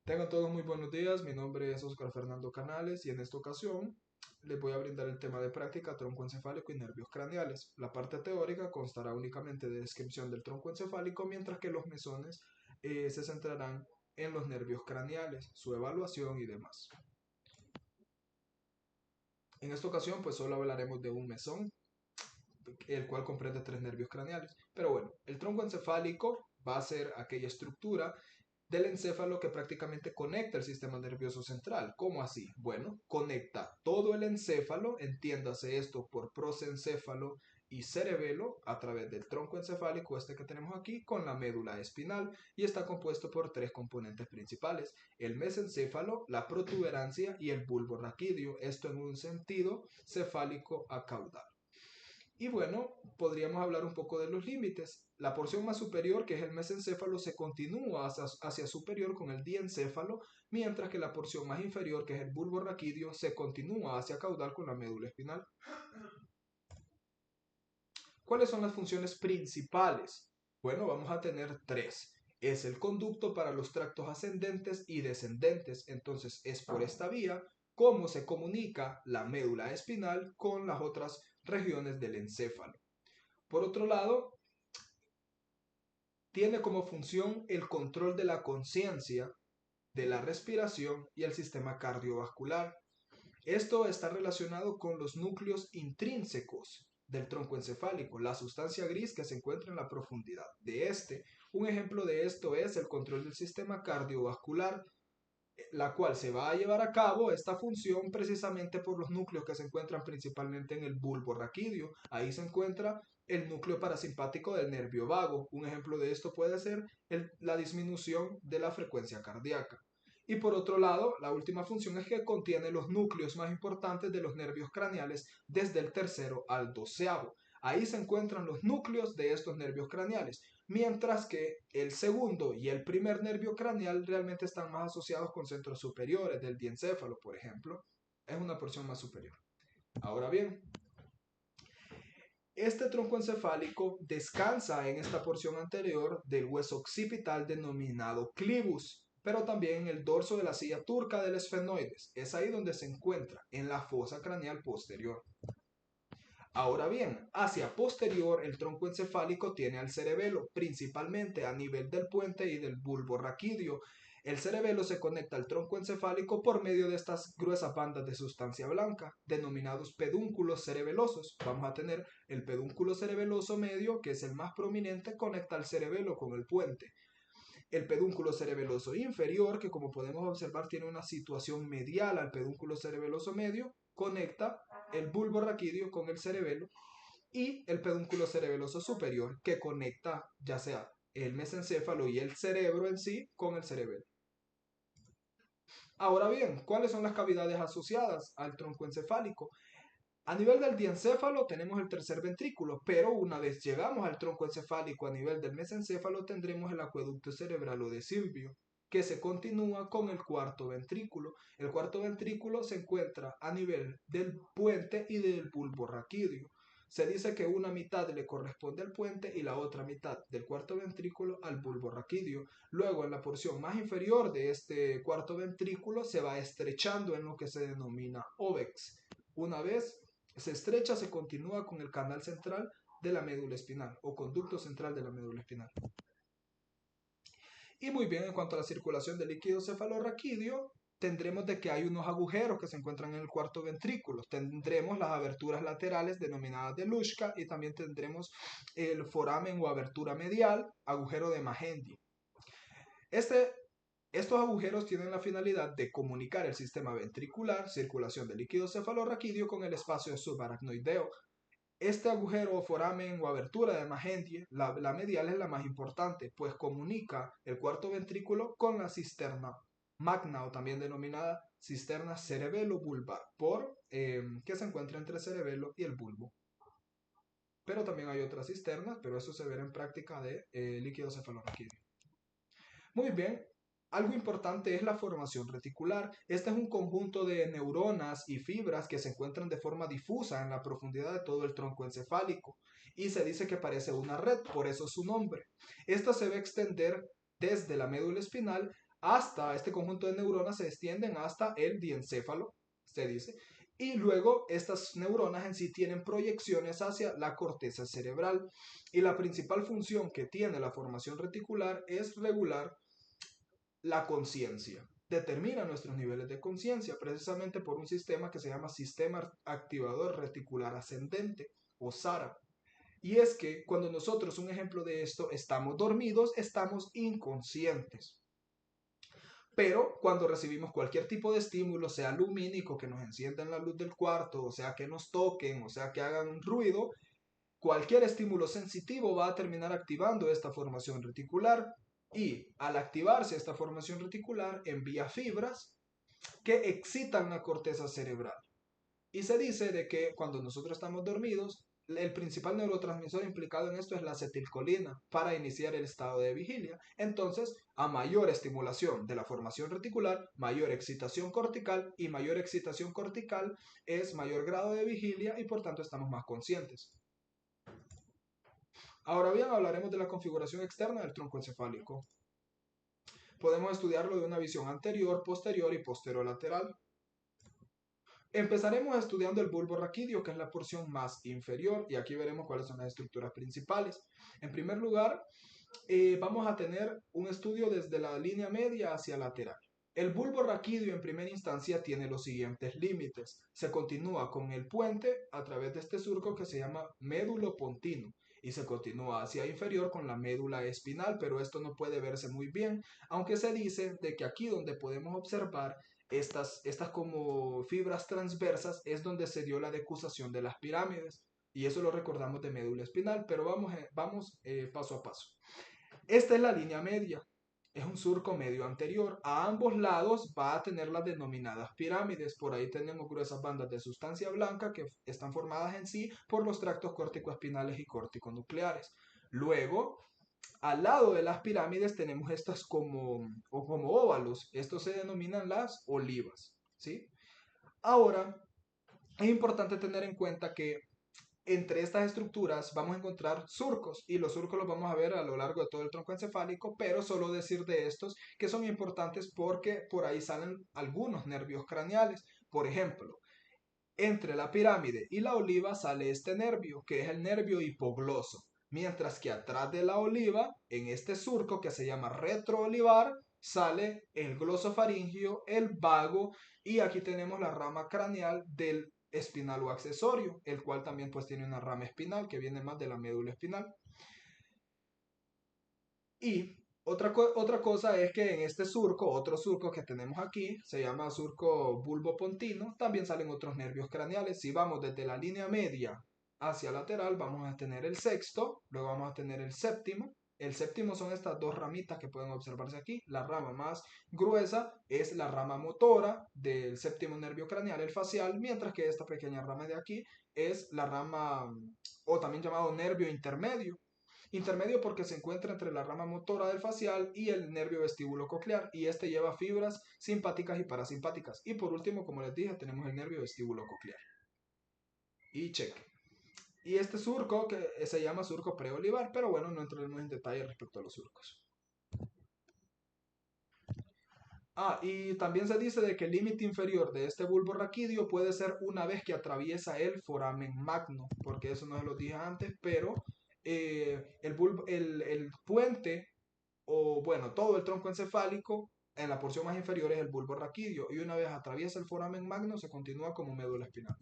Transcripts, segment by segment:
Tengan todos muy buenos días, mi nombre es Oscar Fernando Canales y en esta ocasión les voy a brindar el tema de práctica troncoencefálico y nervios craneales. La parte teórica constará únicamente de descripción del tronco encefálico, mientras que los mesones se centrarán en los nervios craneales, su evaluación y demás. En esta ocasión pues solo hablaremos de un mesón, el cual comprende tres nervios craneales. Pero bueno, el tronco encefálico va a ser aquella estructura del encéfalo que prácticamente conecta el sistema nervioso central. ¿Cómo así? Bueno, conecta todo el encéfalo, entiéndase esto por prosencéfalo y cerebelo, a través del tronco encefálico, este que tenemos aquí, con la médula espinal, y está compuesto por tres componentes principales: el mesencéfalo, la protuberancia y el bulbo raquídeo, esto en un sentido cefálico a caudal. Y bueno, podríamos hablar un poco de los límites. La porción más superior, que es el mesencéfalo, se continúa hacia superior con el diencéfalo, mientras que la porción más inferior, que es el bulbo raquídeo, se continúa hacia caudal con la médula espinal. ¿Cuáles son las funciones principales? Bueno, vamos a tener tres. Es el conducto para los tractos ascendentes y descendentes. Entonces, es por esta vía cómo se comunica la médula espinal con las otras regiones del encéfalo. Por otro lado, tiene como función el control de la conciencia, de la respiración y el sistema cardiovascular. Esto está relacionado con los núcleos intrínsecos del tronco encefálico, la sustancia gris que se encuentra en la profundidad de este. Un ejemplo de esto es el control del sistema cardiovascular, la cual se va a llevar a cabo esta función precisamente por los núcleos que se encuentran principalmente en el bulbo raquídeo. Ahí se encuentra el núcleo parasimpático del nervio vago. Un ejemplo de esto puede ser la disminución de la frecuencia cardíaca. Y por otro lado, la última función es que contiene los núcleos más importantes de los nervios craneales desde el tercero al doceavo. Ahí se encuentran los núcleos de estos nervios craneales, mientras que el segundo y el primer nervio craneal realmente están más asociados con centros superiores del diencéfalo, por ejemplo. Es una porción más superior. Ahora bien, este tronco encefálico descansa en esta porción anterior del hueso occipital denominado clivus, pero también en el dorso de la silla turca del esfenoides. Es ahí donde se encuentra, en la fosa craneal posterior. Ahora bien, hacia posterior el tronco encefálico tiene al cerebelo, principalmente a nivel del puente y del bulbo raquídeo. El cerebelo se conecta al tronco encefálico por medio de estas gruesas bandas de sustancia blanca, denominados pedúnculos cerebelosos. Vamos a tener el pedúnculo cerebeloso medio, que es el más prominente, conecta al cerebelo con el puente. El pedúnculo cerebeloso inferior, que como podemos observar tiene una situación medial al pedúnculo cerebeloso medio, conecta el bulbo raquídeo con el cerebelo, y el pedúnculo cerebeloso superior, que conecta ya sea el mesencéfalo y el cerebro en sí con el cerebelo. Ahora bien, ¿cuáles son las cavidades asociadas al tronco encefálico? A nivel del diencéfalo tenemos el tercer ventrículo, pero una vez llegamos al tronco encefálico a nivel del mesencéfalo tendremos el acueducto cerebral o de Silvio, que se continúa con el cuarto ventrículo. El cuarto ventrículo se encuentra a nivel del puente y del bulbo raquídeo. Se dice que una mitad le corresponde al puente y la otra mitad del cuarto ventrículo al bulbo raquídeo. Luego, en la porción más inferior de este cuarto ventrículo se va estrechando en lo que se denomina óvex. Una vez se estrecha, se continúa con el canal central de la médula espinal o conducto central de la médula espinal. Y muy bien, en cuanto a la circulación del líquido cefalorraquídeo, tendremos de que hay unos agujeros que se encuentran en el cuarto ventrículo. Tendremos las aberturas laterales denominadas de Luschka y también tendremos el foramen o abertura medial, agujero de Magendie. Estos agujeros tienen la finalidad de comunicar el sistema ventricular, circulación del líquido cefalorraquídeo, con el espacio subaracnoideo. Este agujero o foramen o abertura de Magendie, la medial es la más importante, pues comunica el cuarto ventrículo con la cisterna magna o también denominada cisterna cerebelo-bulbar, que se encuentra entre el cerebelo y el bulbo. Pero también hay otras cisternas, pero eso se verá en práctica de líquido cefalorraquídeo. Muy bien, algo importante es la formación reticular. Este es un conjunto de neuronas y fibras que se encuentran de forma difusa en la profundidad de todo el tronco encefálico y se dice que parece una red, por eso su nombre. Esta se va a extender desde la médula espinal hasta este conjunto de neuronas se extienden hasta el diencéfalo, se dice, y luego estas neuronas en sí tienen proyecciones hacia la corteza cerebral y la principal función que tiene la formación reticular es regular la conciencia. Determina nuestros niveles de conciencia precisamente por un sistema que se llama Sistema Activador Reticular Ascendente o SARA. Y es que cuando nosotros, un ejemplo de esto, estamos dormidos, estamos inconscientes. Pero cuando recibimos cualquier tipo de estímulo, sea lumínico, que nos enciendan la luz del cuarto, o sea que nos toquen, o sea que hagan ruido, cualquier estímulo sensitivo va a terminar activando esta formación reticular y al activarse esta formación reticular envía fibras que excitan la corteza cerebral. Y se dice de que cuando nosotros estamos dormidos, el principal neurotransmisor implicado en esto es la acetilcolina para iniciar el estado de vigilia. Entonces, a mayor estimulación de la formación reticular, mayor excitación cortical y mayor excitación cortical es mayor grado de vigilia y por tanto estamos más conscientes. Ahora bien, hablaremos de la configuración externa del tronco encefálico. Podemos estudiarlo de una visión anterior, posterior y posterolateral. Empezaremos estudiando el bulbo raquídeo, que es la porción más inferior, y aquí veremos cuáles son las estructuras principales. En primer lugar, vamos a tener un estudio desde la línea media hacia lateral. El bulbo raquídeo en primera instancia tiene los siguientes límites. Se continúa con el puente a través de este surco que se llama médulo pontino y se continúa hacia inferior con la médula espinal, pero esto no puede verse muy bien, aunque se dice de que aquí donde podemos observar estas como fibras transversas es donde se dio la decusación de las pirámides y eso lo recordamos de médula espinal, pero vamos paso a paso. Esta es la línea media, es un surco medio anterior. A ambos lados va a tener las denominadas pirámides. Por ahí tenemos gruesas bandas de sustancia blanca que están formadas en sí por los tractos córtico-espinales y córtico-nucleares. Luego, al lado de las pirámides tenemos estas como óvalos. Estos se denominan las olivas, ¿sí? Ahora, es importante tener en cuenta que entre estas estructuras vamos a encontrar surcos y los surcos los vamos a ver a lo largo de todo el tronco encefálico, pero solo decir de estos que son importantes porque por ahí salen algunos nervios craneales. Por ejemplo, entre la pirámide y la oliva sale este nervio, que es el nervio hipogloso, mientras que atrás de la oliva, en este surco que se llama retroolivar, sale el glosofaringio, el vago y aquí tenemos la rama craneal del espinal o accesorio, el cual también pues tiene una rama espinal que viene más de la médula espinal. Y otra cosa es que en este surco, otro surco que tenemos aquí, se llama surco bulbopontino, también salen otros nervios craneales. Si vamos desde la línea media hacia lateral, vamos a tener el sexto, luego vamos a tener el séptimo. El séptimo son estas dos ramitas que pueden observarse aquí. La rama más gruesa es la rama motora del séptimo nervio craneal, el facial, mientras que esta pequeña rama de aquí es la rama, o también llamado nervio intermedio. Intermedio porque se encuentra entre la rama motora del facial y el nervio vestíbulo coclear y este lleva fibras simpáticas y parasimpáticas. Y por último, como les dije, tenemos el nervio vestíbulo coclear. Y check. Y este surco que se llama surco preolivar, pero bueno, no entraremos en detalle respecto a los surcos. Y también se dice de que el límite inferior de este bulbo raquídeo puede ser una vez que atraviesa el foramen magno, porque eso no se lo dije antes, pero el puente o bueno, todo el tronco encefálico en la porción más inferior es el bulbo raquídeo y una vez atraviesa el foramen magno se continúa como médula espinal.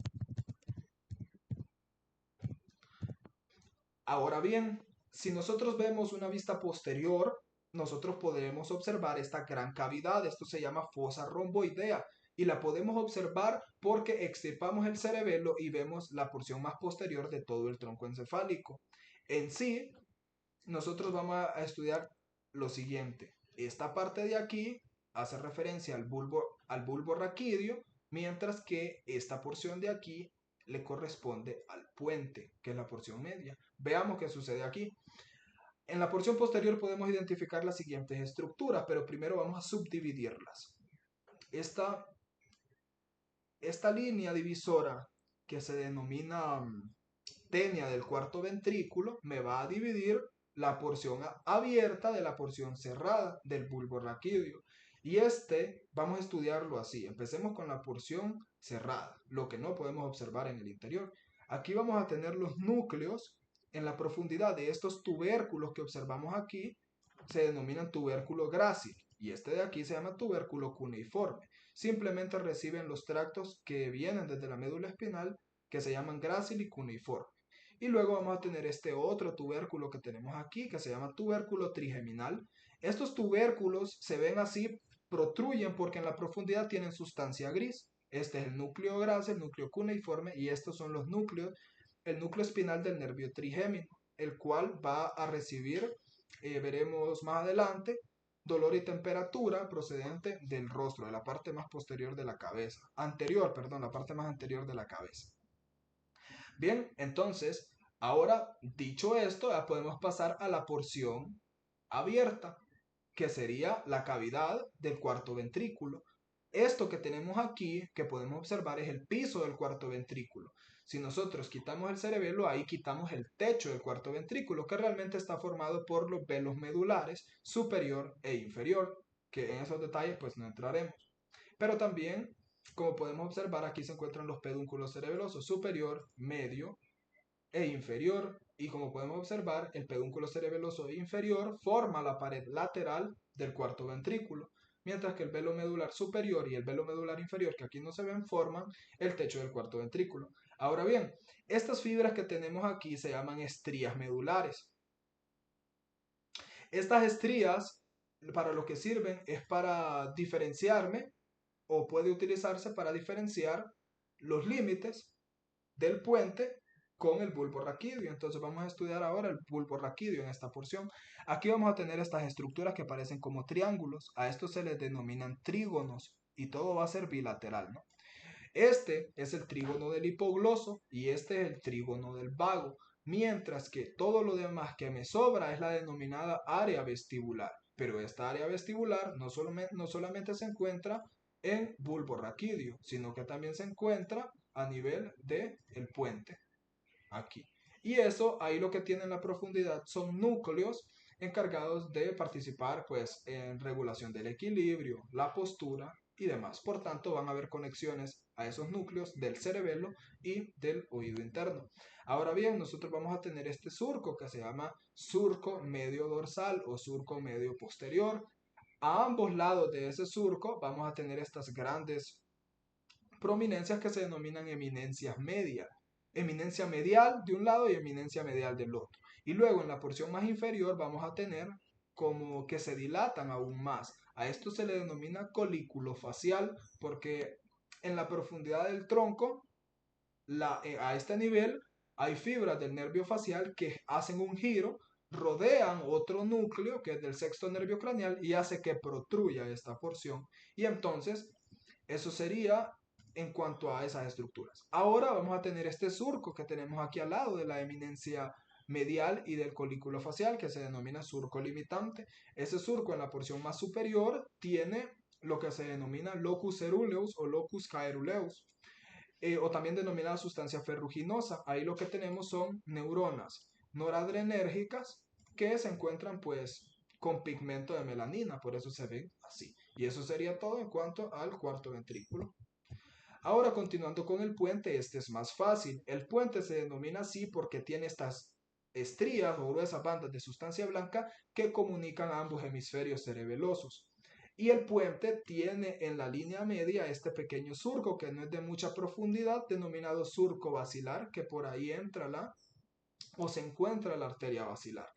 Ahora bien, si nosotros vemos una vista posterior, nosotros podremos observar esta gran cavidad, esto se llama fosa romboidea y la podemos observar porque extirpamos el cerebelo y vemos la porción más posterior de todo el tronco encefálico. En sí, nosotros vamos a estudiar lo siguiente. Esta parte de aquí hace referencia al bulbo raquídeo, mientras que esta porción de aquí le corresponde al puente, que es la porción media. Veamos qué sucede aquí. En la porción posterior podemos identificar las siguientes estructuras, pero primero vamos a subdividirlas. Esta línea divisora que se denomina tenia del cuarto ventrículo me va a dividir la porción abierta de la porción cerrada del bulbo raquídeo. Y vamos a estudiarlo así. Empecemos con la porción cerrada, lo que no podemos observar en el interior. Aquí vamos a tener los núcleos en la profundidad de estos tubérculos que observamos aquí. Se denominan tubérculo grácil y este de aquí se llama tubérculo cuneiforme. Simplemente reciben los tractos que vienen desde la médula espinal que se llaman grácil y cuneiforme. Y luego vamos a tener este otro tubérculo que tenemos aquí que se llama tubérculo trigeminal. Estos tubérculos se ven así, protruyen porque en la profundidad tienen sustancia gris. Este es el núcleo grácil, el núcleo cuneiforme y estos son los núcleos, el núcleo espinal del nervio trigémino, el cual va a recibir, veremos más adelante, dolor y temperatura procedente del rostro, de la parte más posterior de la cabeza, anterior, perdón, la parte más anterior de la cabeza. Bien, entonces, ahora dicho esto, ya podemos pasar a la porción abierta, que sería la cavidad del cuarto ventrículo. Esto que tenemos aquí, que podemos observar, es el piso del cuarto ventrículo. Si nosotros quitamos el cerebelo, ahí quitamos el techo del cuarto ventrículo, que realmente está formado por los velos medulares superior e inferior, que en esos detalles pues no entraremos. Pero también, como podemos observar, aquí se encuentran los pedúnculos cerebelosos superior, medio e inferior, y como podemos observar, el pedúnculo cerebeloso inferior forma la pared lateral del cuarto ventrículo, mientras que el velo medular superior y el velo medular inferior, que aquí no se ven, forman el techo del cuarto ventrículo. Ahora bien, estas fibras que tenemos aquí se llaman estrías medulares. Estas estrías, para lo que sirven, es para diferenciarme, o puede utilizarse para diferenciar los límites del puente con el bulbo raquídeo. Entonces vamos a estudiar ahora el bulbo raquídeo en esta porción. Aquí vamos a tener estas estructuras que parecen como triángulos. A estos se les denominan trígonos y todo va a ser bilateral, ¿no? Este es el trígono del hipogloso y este es el trígono del vago, mientras que todo lo demás que me sobra es la denominada área vestibular. Pero esta área vestibular no solamente se encuentra en bulbo raquídeo, sino que también se encuentra a nivel del puente, aquí. Y eso, ahí lo que tiene en la profundidad son núcleos encargados de participar pues en regulación del equilibrio, la postura y demás. Por tanto, van a haber conexiones a esos núcleos del cerebelo y del oído interno. Ahora bien, nosotros vamos a tener este surco que se llama surco medio dorsal o surco medio posterior. A ambos lados de ese surco vamos a tener estas grandes prominencias que se denominan eminencias medias. Eminencia medial de un lado y eminencia medial del otro. Y luego en la porción más inferior vamos a tener como que se dilatan aún más. A esto se le denomina colículo facial porque en la profundidad del tronco, a este nivel, hay fibras del nervio facial que hacen un giro, rodean otro núcleo que es del sexto nervio craneal y hace que protruya esta porción. Y entonces eso sería en cuanto a esas estructuras. Ahora vamos a tener este surco que tenemos aquí al lado de la eminencia medial y del colículo facial que se denomina surco limitante. Ese surco en la porción más superior tiene lo que se denomina locus ceruleus o locus caeruleus, o también denominada sustancia ferruginosa. Ahí lo que tenemos son neuronas noradrenérgicas que se encuentran pues con pigmento de melanina, por eso se ven así. Y eso sería todo en cuanto al cuarto ventrículo. Ahora continuando con el puente, este es más fácil. El puente se denomina así porque tiene estas estrías o gruesas bandas de sustancia blanca que comunican a ambos hemisferios cerebelosos. Y el puente tiene en la línea media este pequeño surco que no es de mucha profundidad, denominado surco basilar, que por ahí entra o se encuentra la arteria basilar.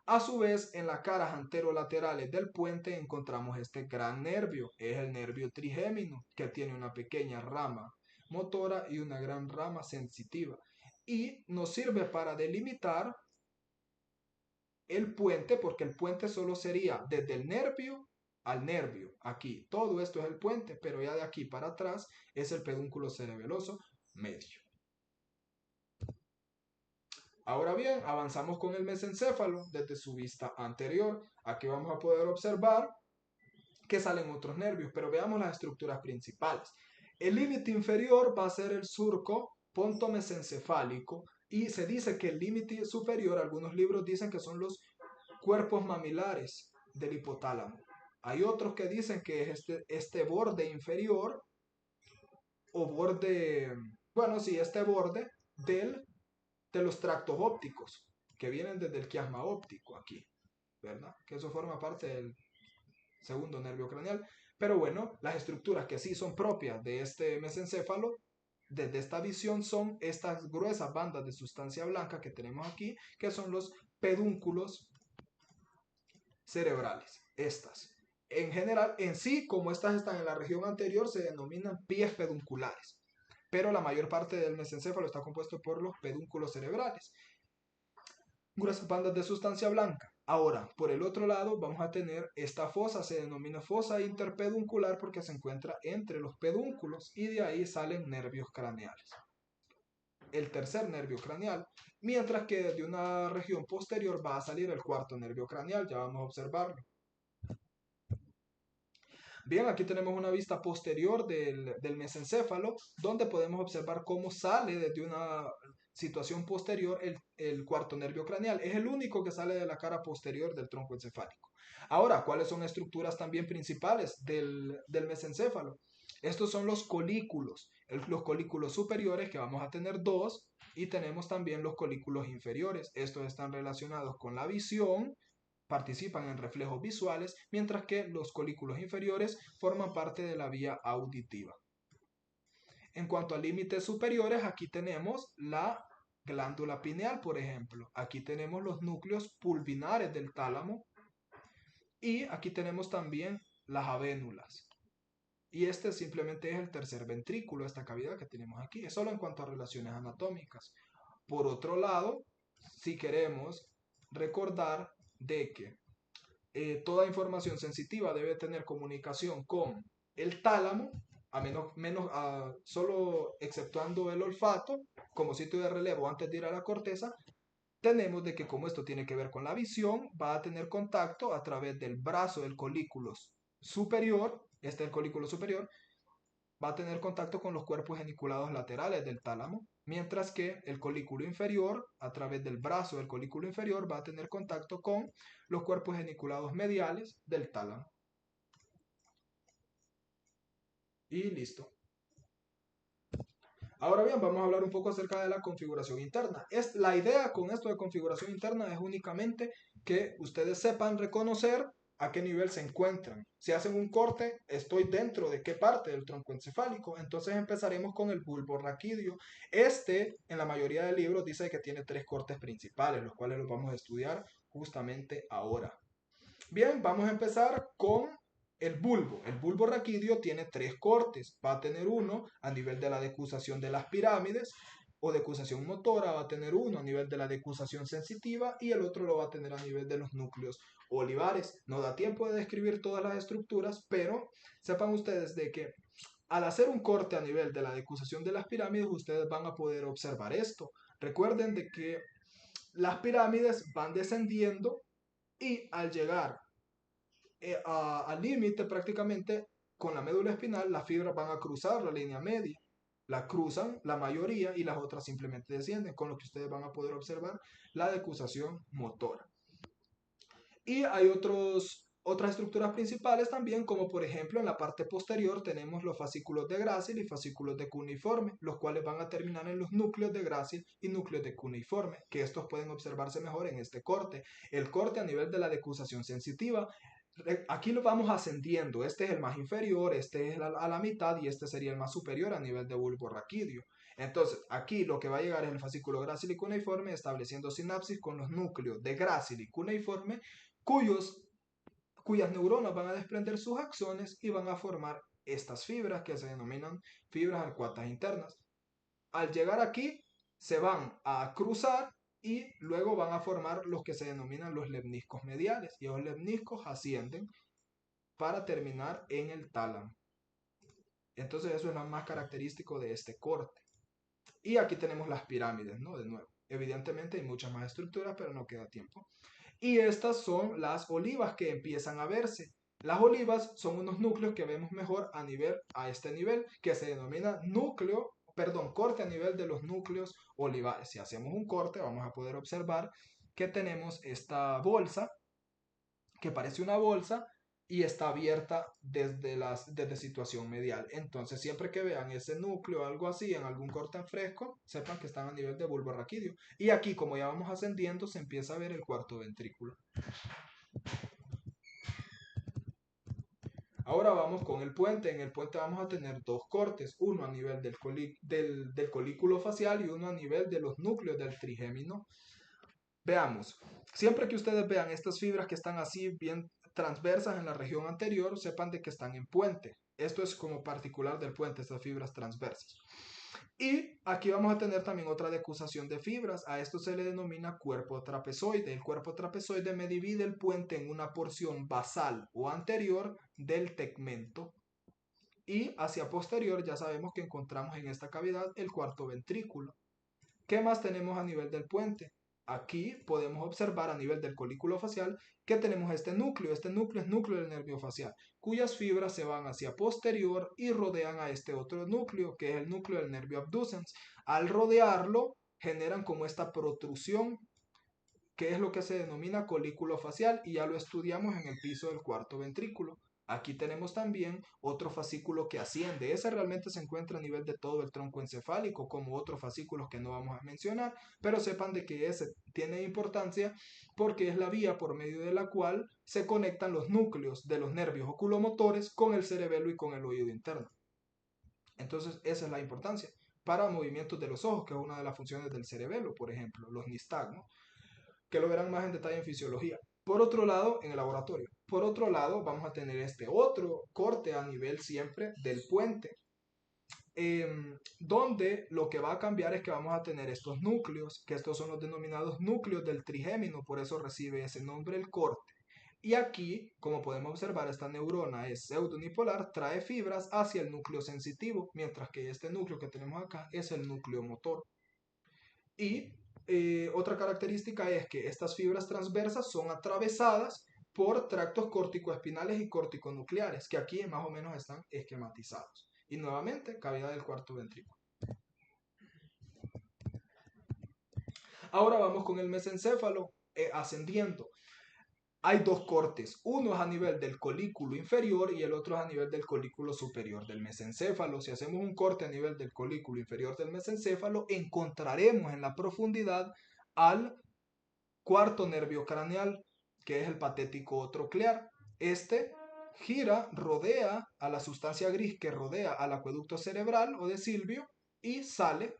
A su vez, en las caras anterolaterales del puente encontramos este gran nervio, es el nervio trigémino, que tiene una pequeña rama motora y una gran rama sensitiva. Y nos sirve para delimitar el puente, porque el puente solo sería desde el nervio al nervio. Aquí, todo esto es el puente, pero ya de aquí para atrás es el pedúnculo cerebeloso medio. Ahora bien, avanzamos con el mesencéfalo desde su vista anterior. Aquí vamos a poder observar que salen otros nervios, pero veamos las estructuras principales. El límite inferior va a ser el surco pontomesencefálico y se dice que el límite superior, algunos libros dicen que son los cuerpos mamilares del hipotálamo. Hay otros que dicen que es este borde inferior o borde, bueno, sí, este borde de los tractos ópticos que vienen desde el quiasma óptico aquí, ¿verdad? Que eso forma parte del segundo nervio craneal. Pero bueno, las estructuras que sí son propias de este mesencéfalo, desde esta visión, son estas gruesas bandas de sustancia blanca que tenemos aquí, que son los pedúnculos cerebrales. Estas. En general, en sí, como estas están en la región anterior, se denominan pies pedunculares. Pero la mayor parte del mesencéfalo está compuesto por los pedúnculos cerebrales, gruesas bandas de sustancia blanca. Ahora, por el otro lado, vamos a tener esta fosa, se denomina fosa interpeduncular porque se encuentra entre los pedúnculos y de ahí salen nervios craneales. El tercer nervio craneal, mientras que de una región posterior va a salir el cuarto nervio craneal, ya vamos a observarlo. Bien, aquí tenemos una vista posterior del mesencéfalo, donde podemos observar cómo sale desde una situación posterior el cuarto nervio craneal. Es el único que sale de la cara posterior del tronco encefálico. Ahora, ¿cuáles son estructuras también principales del mesencéfalo? Estos son los colículos. Los colículos superiores, que vamos a tener dos, y tenemos también los colículos inferiores. Estos están relacionados con la visión, participan en reflejos visuales, mientras que los colículos inferiores forman parte de la vía auditiva. En cuanto a límites superiores, aquí tenemos la glándula pineal, por ejemplo. Aquí tenemos los núcleos pulvinares del tálamo y aquí tenemos también las avénulas. Y este simplemente es el tercer ventrículo, esta cavidad que tenemos aquí. Es solo en cuanto a relaciones anatómicas. Por otro lado, si queremos recordar de que toda información sensitiva debe tener comunicación con el tálamo, solo exceptuando el olfato, como sitio de relevo antes de ir a la corteza. Tenemos de que como esto tiene que ver con la visión, va a tener contacto a través del brazo del colículo superior, este es el colículo superior, va a tener contacto con los cuerpos geniculados laterales del tálamo, mientras que el colículo inferior, a través del brazo del colículo inferior, va a tener contacto con los cuerpos geniculados mediales del tálamo. Y listo. Ahora bien, vamos a hablar un poco acerca de la configuración interna. La idea con esto de configuración interna es únicamente que ustedes sepan reconocer a qué nivel se encuentran. Si hacen un corte, estoy dentro de qué parte del tronco encefálico. Entonces empezaremos con el bulbo raquídeo. En la mayoría de libros, dice que tiene 3 cortes principales, los cuales los vamos a estudiar justamente ahora. Bien, vamos a empezar con el bulbo. El bulbo raquídeo tiene 3 cortes. Va a tener uno a nivel de la decusación de las pirámides o decusación motora, va a tener uno a nivel de la decusación sensitiva y el otro lo va a tener a nivel de los núcleos olivares. No da tiempo de describir todas las estructuras, pero sepan ustedes de que al hacer un corte a nivel de la decusación de las pirámides, ustedes van a poder observar esto. Recuerden de que las pirámides van descendiendo y al llegar al límite prácticamente con la médula espinal, las fibras van a cruzar la línea media. La cruzan la mayoría y las otras simplemente descienden, con lo que ustedes van a poder observar la decusación motora. Y hay otras estructuras principales también, como por ejemplo en la parte posterior tenemos los fascículos de Gracil y fascículos de cuneiforme, los cuales van a terminar en los núcleos de Gracil y núcleos de cuneiforme, que estos pueden observarse mejor en este corte. El corte a nivel de la decusación sensitiva, aquí lo vamos ascendiendo, este es el más inferior, este es a la mitad y este sería el más superior a nivel de bulbo raquídeo. Entonces, aquí lo que va a llegar es el fascículo grácil y cuneiforme, estableciendo sinapsis con los núcleos de grácil y cuneiforme, cuyas neuronas van a desprender sus axones y van a formar estas fibras que se denominan fibras arcuatas internas. Al llegar aquí, se van a cruzar y luego van a formar los que se denominan los lemniscos mediales. Y los lemniscos ascienden para terminar en el tálamo. Entonces eso es lo más característico de este corte. Y aquí tenemos las pirámides, ¿no? De nuevo. Evidentemente hay muchas más estructuras, pero no queda tiempo. Y estas son las olivas que empiezan a verse. Las olivas son unos núcleos que vemos mejor a este nivel, que se denomina corte a nivel de los núcleos olivares. Si hacemos un corte, vamos a poder observar que tenemos esta bolsa, que parece una bolsa, y está abierta desde situación medial. Entonces, siempre que vean ese núcleo o algo así en algún corte en fresco, sepan que están a nivel de bulbo raquídeo. Y aquí, como ya vamos ascendiendo, se empieza a ver el cuarto ventrículo. Ahora vamos con el puente. En el puente vamos a tener dos cortes, uno a nivel del colículo facial y uno a nivel de los núcleos del trigémino. Veamos, siempre que ustedes vean estas fibras que están así bien transversas en la región anterior, sepan de que están en puente. Esto es como particular del puente, estas fibras transversas. Y aquí vamos a tener también otra decusación de fibras. A esto se le denomina cuerpo trapezoide. El cuerpo trapezoide me divide el puente en una porción basal o anterior del tegmento. Y hacia posterior ya sabemos que encontramos en esta cavidad el cuarto ventrículo. ¿Qué más tenemos a nivel del puente? Aquí podemos observar a nivel del colículo facial que tenemos este núcleo. Este núcleo es núcleo del nervio facial, cuyas fibras se van hacia posterior y rodean a este otro núcleo, que es el núcleo del nervio abducens. Al rodearlo, generan como esta protrusión, que es lo que se denomina colículo facial, y ya lo estudiamos en el piso del cuarto ventrículo. Aquí tenemos también otro fascículo que asciende. Ese realmente se encuentra a nivel de todo el tronco encefálico, como otros fascículos que no vamos a mencionar, pero sepan de que ese tiene importancia porque es la vía por medio de la cual se conectan los núcleos de los nervios oculomotores con el cerebelo y con el oído interno. Entonces, esa es la importancia para movimientos de los ojos, que es una de las funciones del cerebelo, por ejemplo, los nistagmos, que lo verán más en detalle en fisiología. Por otro lado, en el laboratorio. Por otro lado, vamos a tener este otro corte a nivel siempre del puente, donde lo que va a cambiar es que vamos a tener estos núcleos, que estos son los denominados núcleos del trigémino, por eso recibe ese nombre el corte. Y aquí, como podemos observar, esta neurona es pseudonipolar, trae fibras hacia el núcleo sensitivo, mientras que este núcleo que tenemos acá es el núcleo motor. Y otra característica es que estas fibras transversas son atravesadas por tractos córtico-espinales y córtico-nucleares, que aquí más o menos están esquematizados. Y nuevamente, cavidad del cuarto ventrículo. Ahora vamos con el mesencéfalo ascendiendo. Hay dos cortes, uno es a nivel del colículo inferior y el otro es a nivel del colículo superior del mesencéfalo. Si hacemos un corte a nivel del colículo inferior del mesencéfalo, encontraremos en la profundidad al cuarto nervio craneal, que es el patético troclear. Este gira, rodea a la sustancia gris que rodea al acueducto cerebral o de Silvio y sale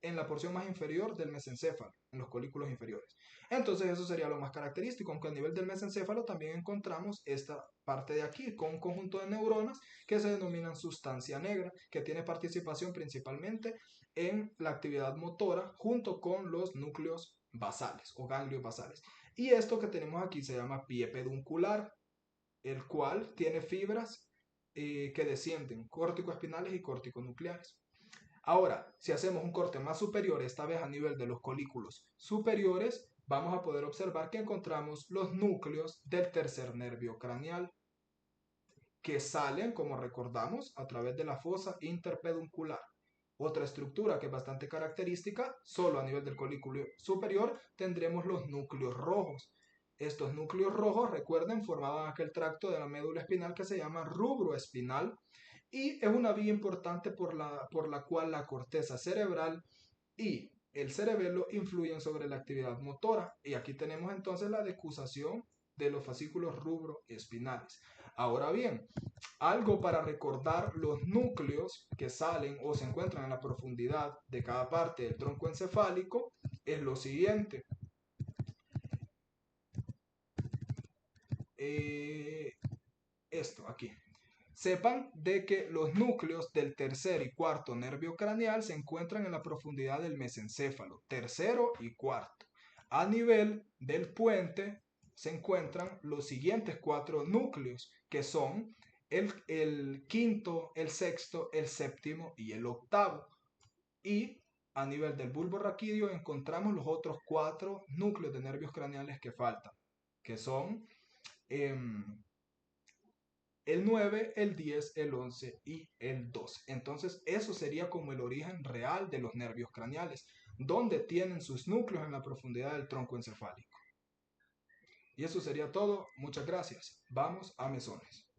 en la porción más inferior del mesencéfalo, en los colículos inferiores. Entonces eso sería lo más característico, aunque a nivel del mesencéfalo también encontramos esta parte de aquí, con un conjunto de neuronas que se denominan sustancia negra, que tiene participación principalmente en la actividad motora junto con los núcleos basales o ganglios basales. Y esto que tenemos aquí se llama pie peduncular, el cual tiene fibras que descienden, córtico-espinales y córtico-nucleares. Ahora, si hacemos un corte más superior, esta vez a nivel de los colículos superiores, vamos a poder observar que encontramos los núcleos del tercer nervio craneal, que salen, como recordamos, a través de la fosa interpeduncular. Otra estructura que es bastante característica, solo a nivel del colículo superior, tendremos los núcleos rojos. Estos núcleos rojos, recuerden, formaban aquel tracto de la médula espinal que se llama rubro espinal, y es una vía importante por la cual la corteza cerebral y el cerebelo influyen sobre la actividad motora. Y aquí tenemos entonces la decusación de los fascículos rubroespinales. Ahora bien, algo para recordar los núcleos que salen o se encuentran en la profundidad de cada parte del tronco encefálico es lo siguiente. Esto aquí. Sepan de que los núcleos del tercer y cuarto nervio craneal se encuentran en la profundidad del mesencéfalo, tercero y cuarto. A nivel del puente se encuentran los siguientes cuatro núcleos, que son el quinto, el sexto, el séptimo y el octavo. Y a nivel del bulbo raquídeo encontramos los otros cuatro núcleos de nervios craneales que faltan, que son el 9, el 10, el 11 y el 12. Entonces, eso sería como el origen real de los nervios craneales, donde tienen sus núcleos en la profundidad del tronco encefálico. Y eso sería todo. Muchas gracias. Vamos a mesones.